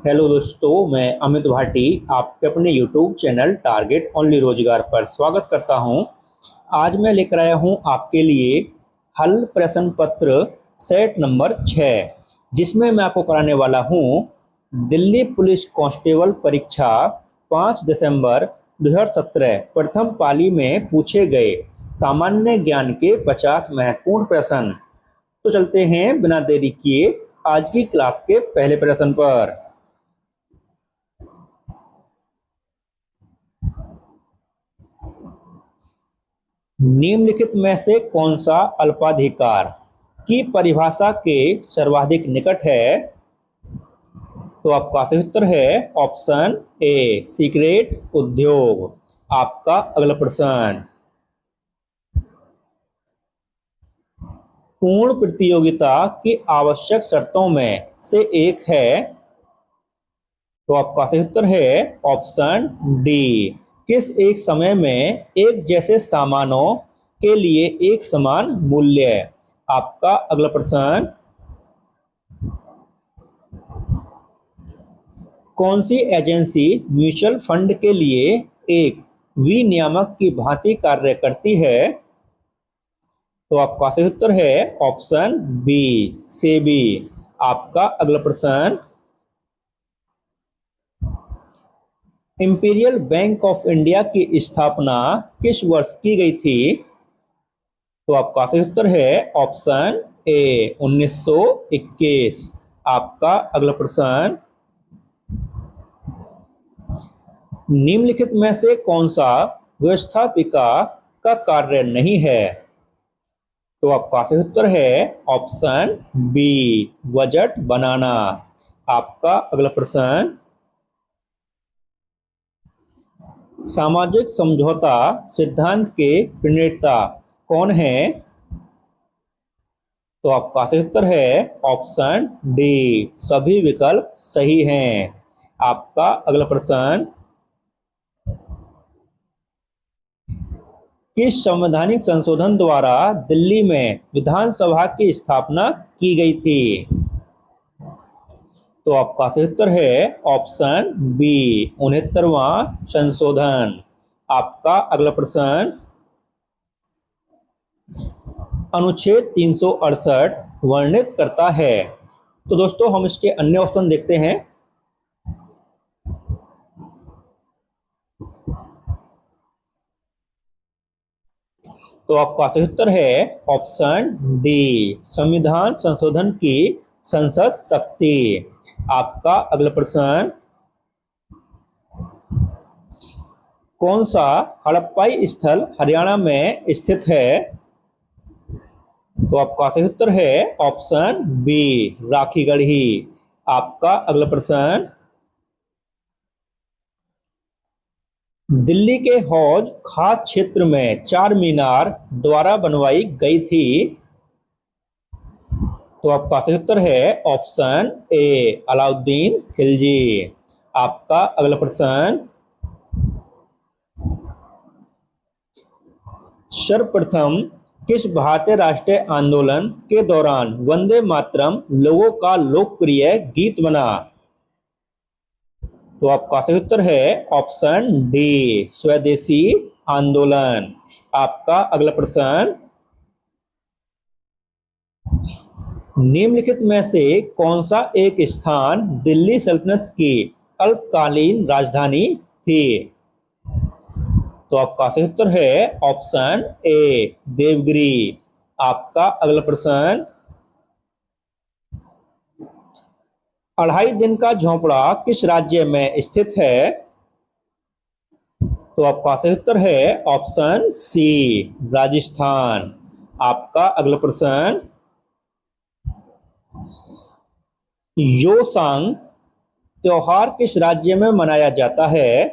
Hello दोस्तों, मैं अमित भाटी आपके अपने यूट्यूब चैनल टारगेट ओनली रोजगार पर स्वागत करता हूं। आज मैं लेकर आया हूं आपके लिए हल प्रश्न पत्र सेट नंबर 6, जिसमें मैं आपको कराने वाला हूं दिल्ली पुलिस कांस्टेबल परीक्षा 5 दिसंबर 2017 प्रथम पाली में पूछे गए सामान्य ज्ञान के 50 महत्वपूर्ण प्रश्न। तो चलते हैं बिना देरी किए आज की क्लास के पहले प्रश्न पर। निम्नलिखित में से कौन सा अल्पाधिकार की परिभाषा के सर्वाधिक निकट है? तो आपका सही उत्तर है ऑप्शन ए सीक्रेट उद्योग। आपका अगला प्रश्न, पूर्ण प्रतियोगिता की आवश्यक शर्तों में से एक है। तो आपका सही उत्तर है ऑप्शन डी किस एक समय में एक जैसे सामानों के लिए एक समान मूल्य। आपका अगला प्रश्न, कौन सी एजेंसी म्यूचुअल फंड के लिए एक विनियामक की भांति कार्य करती है? तो आपका सही उत्तर है ऑप्शन बी सेबी। आपका अगला प्रश्न, इंपीरियल बैंक ऑफ इंडिया की स्थापना किस वर्ष की गई थी? तो आपका सही उत्तर है ऑप्शन ए 1921। आपका अगला प्रश्न, निम्नलिखित में से कौन सा व्यवस्थापिका का कार्य नहीं है? तो आपका सही उत्तर है ऑप्शन बी बजट बनाना। आपका अगला प्रश्न, सामाजिक समझौता सिद्धांत के प्रणेता कौन है? तो आपका सही उत्तर है ऑप्शन डी सभी विकल्प सही हैं। आपका अगला प्रश्न, किस संवैधानिक संशोधन द्वारा दिल्ली में विधानसभा की स्थापना की गई थी? तो आपका सही उत्तर है ऑप्शन बी 69वां संशोधन। आपका अगला प्रश्न, अनुच्छेद 368 वर्णित करता है। तो दोस्तों हम इसके अन्य ऑप्शन देखते हैं। तो आपका सही उत्तर है ऑप्शन डी संविधान संशोधन की संसद शक्ति। आपका अगला प्रश्न, कौन सा हड़प्पाई स्थल हरियाणा में स्थित है? तो आपका सही उत्तर है ऑप्शन बी राखीगढ़ी। आपका अगला प्रश्न, दिल्ली के हौज खास क्षेत्र में चार मीनार द्वारा बनवाई गई थी। तो आपका सही उत्तर है ऑप्शन ए अलाउद्दीन खिलजी। आपका अगला प्रश्न, सर्वप्रथम किस भारतीय राष्ट्रीय आंदोलन के दौरान वंदे मातरम लोगों का लोकप्रिय गीत बना? तो आपका सही उत्तर है ऑप्शन डी स्वदेशी आंदोलन। आपका अगला प्रश्न, निम्नलिखित में से कौन सा एक स्थान दिल्ली सल्तनत की अल्पकालीन राजधानी थी? तो आपका सही उत्तर है ऑप्शन ए देवगिरी। आपका अगला प्रश्न, 2.5 दिन का झोंपड़ा किस राज्य में स्थित है? तो आपका सही उत्तर है ऑप्शन सी राजस्थान। आपका अगला प्रश्न, योसांग त्योहार किस राज्य में मनाया जाता है?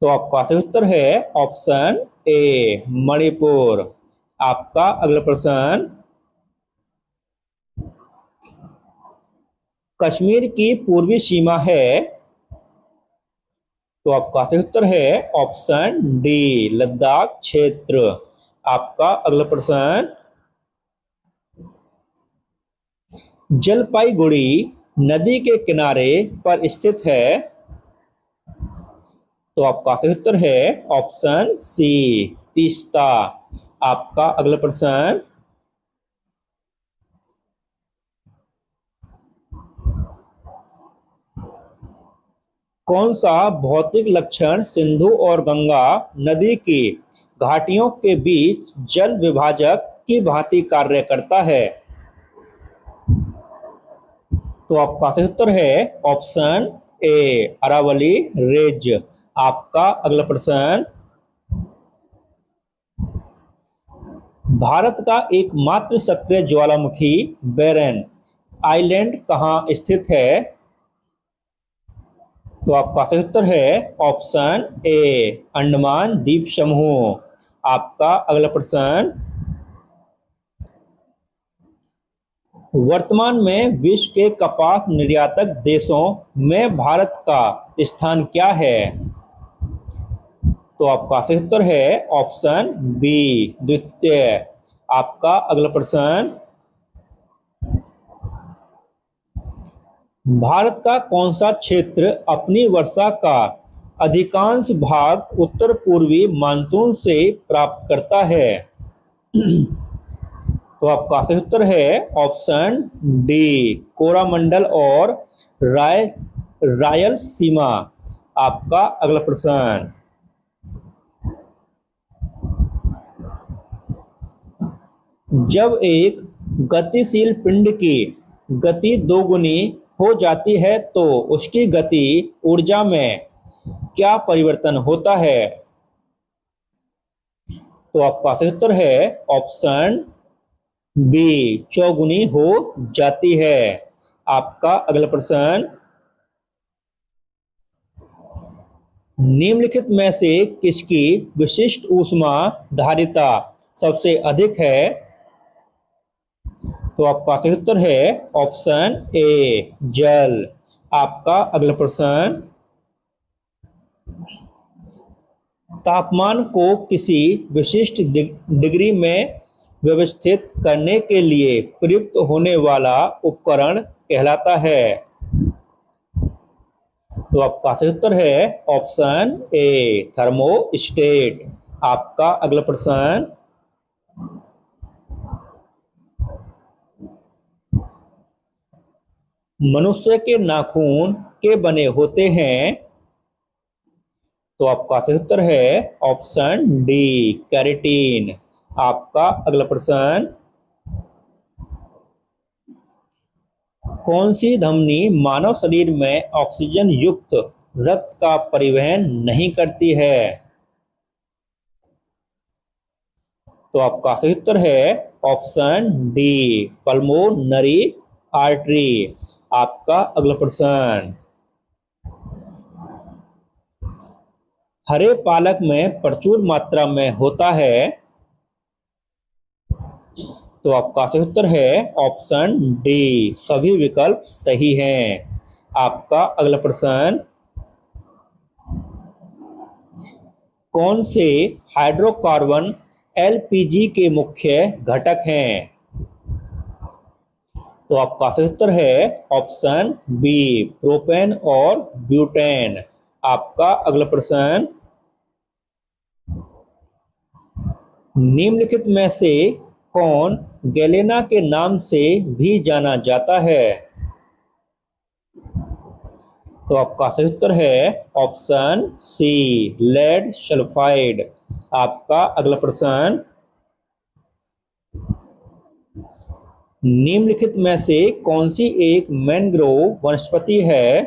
तो आपका सही उत्तर है ऑप्शन ए मणिपुर। आपका अगला प्रश्न, कश्मीर की पूर्वी सीमा है? तो आपका सही उत्तर है ऑप्शन डी लद्दाख क्षेत्र। आपका अगला प्रश्न, जलपाईगुड़ी नदी के किनारे पर स्थित है? तो आपका सही उत्तर है ऑप्शन सी, तीस्ता। आपका अगला प्रश्न, कौन सा भौतिक लक्षण सिंधु और गंगा नदी की घाटियों के बीच जल विभाजक की भांति कार्य करता है? तो आपका सही उत्तर है ऑप्शन ए, अरावली रेंज। आपका अगला प्रश्न, भारत का एकमात्र सक्रिय ज्वालामुखी बैरन आइलैंड कहाँ स्थित है? तो आपका सही उत्तर है ऑप्शन ए, अंडमान द्वीप समूह। आपका अगला प्रश्न, वर्तमान में विश्व के कपास निर्यातक देशों में भारत का स्थान क्या है? तो आपका सही उत्तर है ऑप्शन बी, द्वितीय। आपका अगला प्रश्न, भारत का कौन सा क्षेत्र अपनी वर्षा का अधिकांश भाग उत्तर पूर्वी मानसून से प्राप्त करता है? तो आपका सही उत्तर है ऑप्शन डी, कोरामंडल और रायलसीमा। आपका अगला प्रश्न, जब एक गतिशील पिंड की गति दोगुनी हो जाती है तो उसकी गति ऊर्जा में क्या परिवर्तन होता है? तो आपका सही उत्तर है ऑप्शन बी, चौगुनी हो जाती है। आपका अगला प्रश्न, निम्नलिखित में से किसकी विशिष्ट ऊष्मा धारिता सबसे अधिक है? तो आपका सही उत्तर है ऑप्शन ए, जल। आपका अगला प्रश्न, तापमान को किसी विशिष्ट डिग्री में व्यवस्थित करने के लिए प्रयुक्त होने वाला उपकरण कहलाता है? तो आपका सही उत्तर है ऑप्शन ए, थर्मोस्टेट। आपका अगला प्रश्न, मनुष्य के नाखून के बने होते हैं? तो आपका सही उत्तर है ऑप्शन डी, केराटिन। आपका अगला प्रश्न, कौन सी धमनी मानव शरीर में ऑक्सीजन युक्त रक्त का परिवहन नहीं करती है? तो आपका सही उत्तर है ऑप्शन डी, पल्मोनरी आर्टरी। आपका अगला प्रश्न, हरे पालक में प्रचुर मात्रा में होता है? तो आपका सही उत्तर है ऑप्शन डी, सभी विकल्प सही हैं। आपका अगला प्रश्न, कौन से हाइड्रोकार्बन एलपीजी के मुख्य घटक हैं? तो आपका सही उत्तर है ऑप्शन बी, प्रोपेन और ब्यूटेन। आपका अगला प्रश्न, निम्नलिखित में से कौन गैलेना के नाम से भी जाना जाता है? तो आपका सही उत्तर है ऑप्शन सी, लेड सल्फाइड। आपका अगला प्रश्न, निम्नलिखित में से कौन सी एक मैंग्रोव वनस्पति है?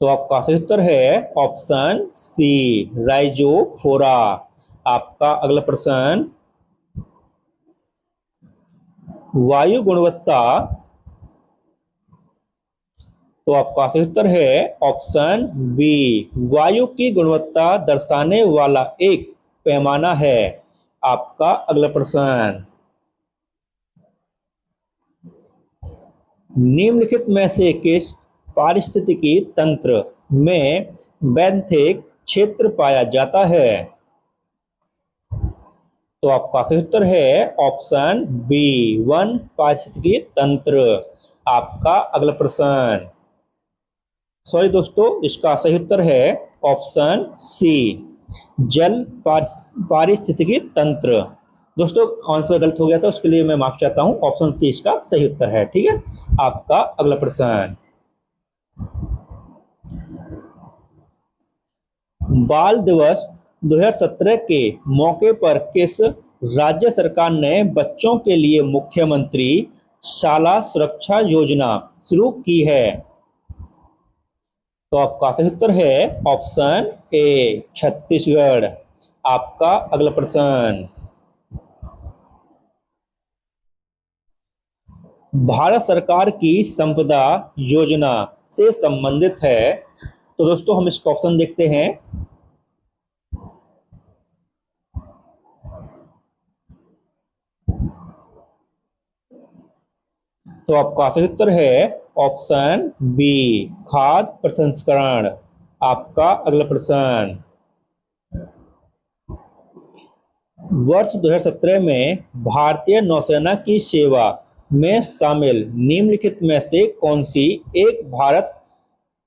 तो आपका सही उत्तर है ऑप्शन सी, राइजोफोरा। आपका अगला प्रश्न, वायु गुणवत्ता। तो आपका सही उत्तर है ऑप्शन बी, वायु की गुणवत्ता दर्शाने वाला एक पैमाना है। आपका अगला प्रश्न, निम्नलिखित में से किस पारिस्थितिकी तंत्र में बेंथिक क्षेत्र पाया जाता है? तो आपका सही उत्तर है ऑप्शन बी, वन पारिस्थितिकी तंत्र। आपका अगला प्रश्न, सॉरी दोस्तों, इसका सही उत्तर है ऑप्शन सी, जल पारिस्थितिकी तंत्र। दोस्तों आंसर गलत हो गया था, उसके लिए मैं माफ चाहता हूं, ऑप्शन सी इसका सही उत्तर है। ठीक है, आपका अगला प्रश्न, बाल दिवस 2017 के मौके पर किस राज्य सरकार ने बच्चों के लिए मुख्यमंत्री शाला सुरक्षा योजना शुरू की है? तो आपका सही उत्तर है ऑप्शन ए, छत्तीसगढ़। आपका अगला प्रश्न, भारत सरकार की संपदा योजना से संबंधित है। तो दोस्तों हम इसका ऑप्शन देखते हैं। तो आपका सही उत्तर है ऑप्शन बी, खाद्य प्रसंस्करण। आपका अगला प्रश्न, वर्ष 2017 में भारतीय नौसेना की सेवा में शामिल निम्नलिखित में से कौन सी एक भारत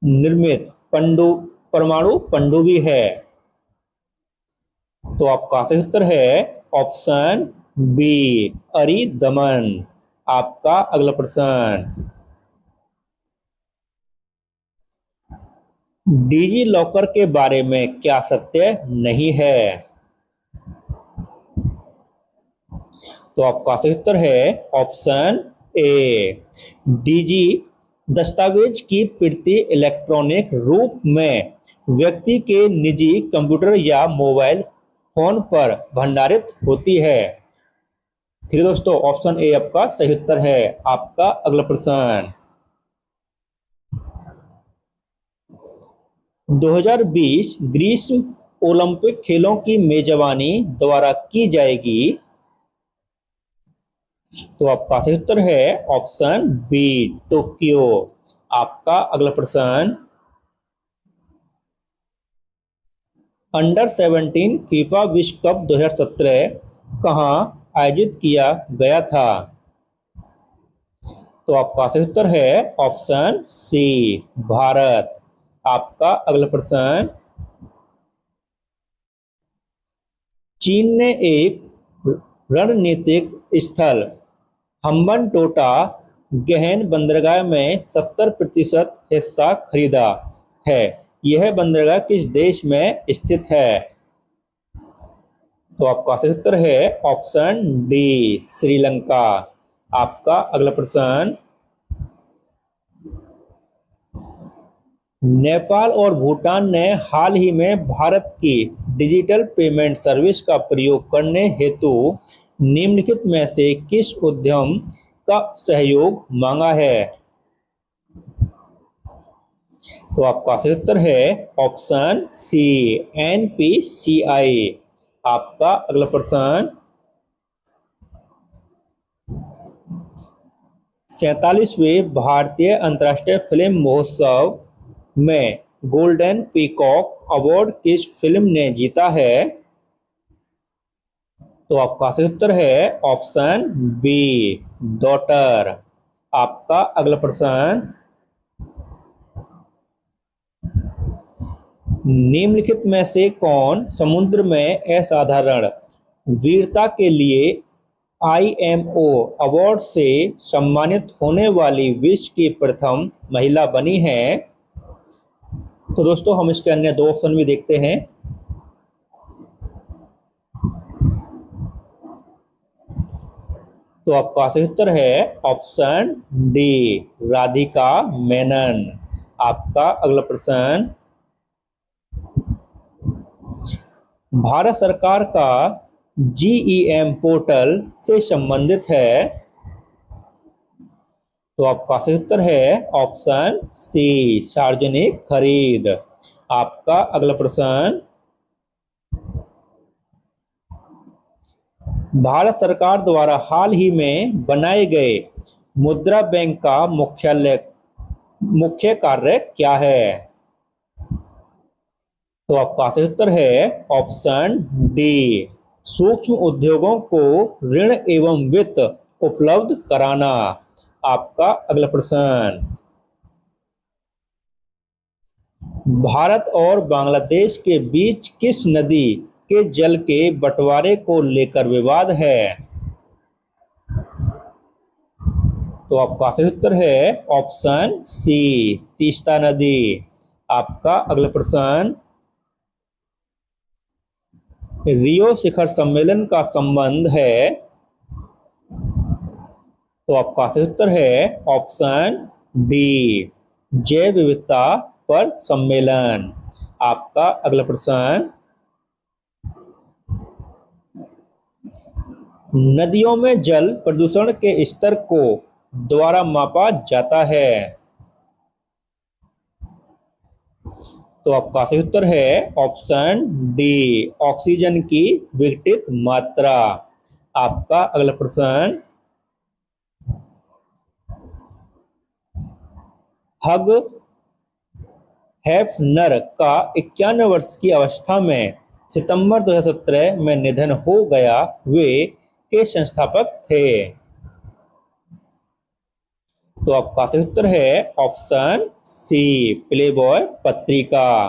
निर्मित परमाणु पनडुब्बी है? तो आपका सही उत्तर है ऑप्शन बी, अरिदमन। आपका अगला प्रश्न, डिजी लॉकर के बारे में क्या सत्य नहीं है? तो आपका सही उत्तर है ऑप्शन ए, डिजी दस्तावेज की प्रति इलेक्ट्रॉनिक रूप में व्यक्ति के निजी कंप्यूटर या मोबाइल फोन पर भंडारित होती है। ठीक है दोस्तों, ऑप्शन ए आपका सही उत्तर है। आपका अगला प्रश्न, 2020 ग्रीष्म ओलंपिक खेलों की मेजबानी द्वारा की जाएगी। तो आपका सही उत्तर है ऑप्शन बी, टोक्यो। आपका अगला प्रश्न, अंडर 17 फीफा विश्व कप 2017 कहां आयोजित किया गया था? तो आपका सही उत्तर है ऑप्शन सी, भारत। आपका अगला प्रश्न, चीन ने एक रणनीतिक स्थल हम्बनटोटा गहन बंदरगाह में 70% हिस्सा खरीदा है। यह बंदरगाह किस देश में स्थित है? तो आपका सही उत्तर है ऑप्शन डी, श्रीलंका। आपका अगला प्रश्न, नेपाल और भूटान ने हाल ही में भारत की डिजिटल पेमेंट सर्विस का प्रयोग करने हेतु निम्नलिखित में से किस उद्यम का सहयोग मांगा है? तो आपका सही उत्तर है ऑप्शन सी, एनपीसीआई। आपका अगला प्रश्न, 47वें भारतीय अंतर्राष्ट्रीय फिल्म महोत्सव में गोल्डन पीकॉक अवार्ड किस फिल्म ने जीता है? तो आपका सही उत्तर है ऑप्शन बी, डॉटर। आपका अगला प्रश्न, निम्नलिखित में से कौन समुद्र में असाधारण वीरता के लिए IMO अवार्ड से सम्मानित होने वाली विश्व की प्रथम महिला बनी है? तो दोस्तों हम इसके अन्य दो ऑप्शन भी देखते हैं। तो आपका सही उत्तर है ऑप्शन डी, राधिका मेनन। आपका अगला प्रश्न, भारत सरकार का GEM पोर्टल से संबंधित है। तो आपका सही उत्तर है ऑप्शन सी, सार्वजनिक खरीद। आपका अगला प्रश्न, भारत सरकार द्वारा हाल ही में बनाए गए मुद्रा बैंक का मुख्य कार्य क्या है? तो आपका सही उत्तर है ऑप्शन डी, सूक्ष्म उद्योगों को ऋण एवं वित्त उपलब्ध कराना। आपका अगला प्रश्न, भारत और बांग्लादेश के बीच किस नदी के जल के बंटवारे को लेकर विवाद है? तो आपका सही उत्तर है ऑप्शन सी, तीस्ता नदी। आपका अगला प्रश्न, रियो शिखर सम्मेलन का संबंध है? तो आपका सही उत्तर है ऑप्शन डी, जैव विविधता पर सम्मेलन। आपका अगला प्रश्न, नदियों में जल प्रदूषण के स्तर को द्वारा मापा जाता है? तो आपका सही उत्तर है ऑप्शन डी, ऑक्सीजन की विघटित मात्रा। आपका अगला प्रश्न, हग हेफनर का 91 वर्ष की अवस्था में सितंबर 2017 में निधन हो गया, वे के संस्थापक थे? तो आपका सही उत्तर है ऑप्शन सी, प्लेबॉय पत्रिका।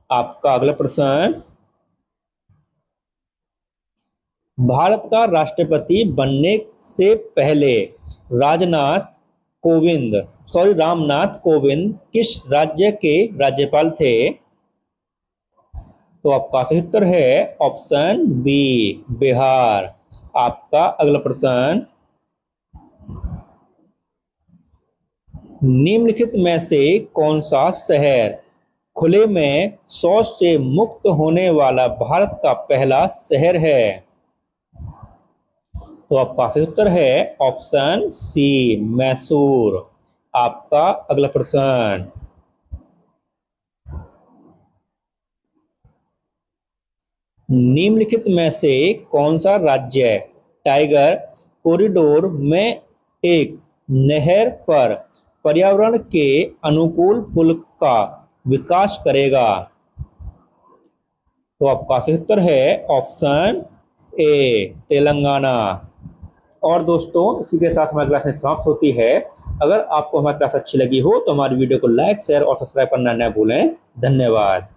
आपका अगला प्रश्न, भारत का राष्ट्रपति बनने से पहले रामनाथ कोविंद किस राज्य के राज्यपाल थे? तो आपका सही उत्तर है ऑप्शन बी, बिहार। आपका अगला प्रश्न, निम्नलिखित में से कौन सा शहर खुले में शौच से मुक्त होने वाला भारत का पहला शहर है? तो आपका सही उत्तर है ऑप्शन सी, मैसूर। आपका अगला प्रश्न, निम्नलिखित में से कौन सा राज्य टाइगर कॉरिडोर में एक नहर पर पर्यावरण के अनुकूल पुल का विकास करेगा? तो आपका सही उत्तर है ऑप्शन ए, तेलंगाना। और दोस्तों, इसी के साथ हमारी क्लास समाप्त होती है। अगर आपको हमारी क्लास अच्छी लगी हो तो हमारी वीडियो को लाइक, शेयर और सब्सक्राइब करना न भूलें। धन्यवाद।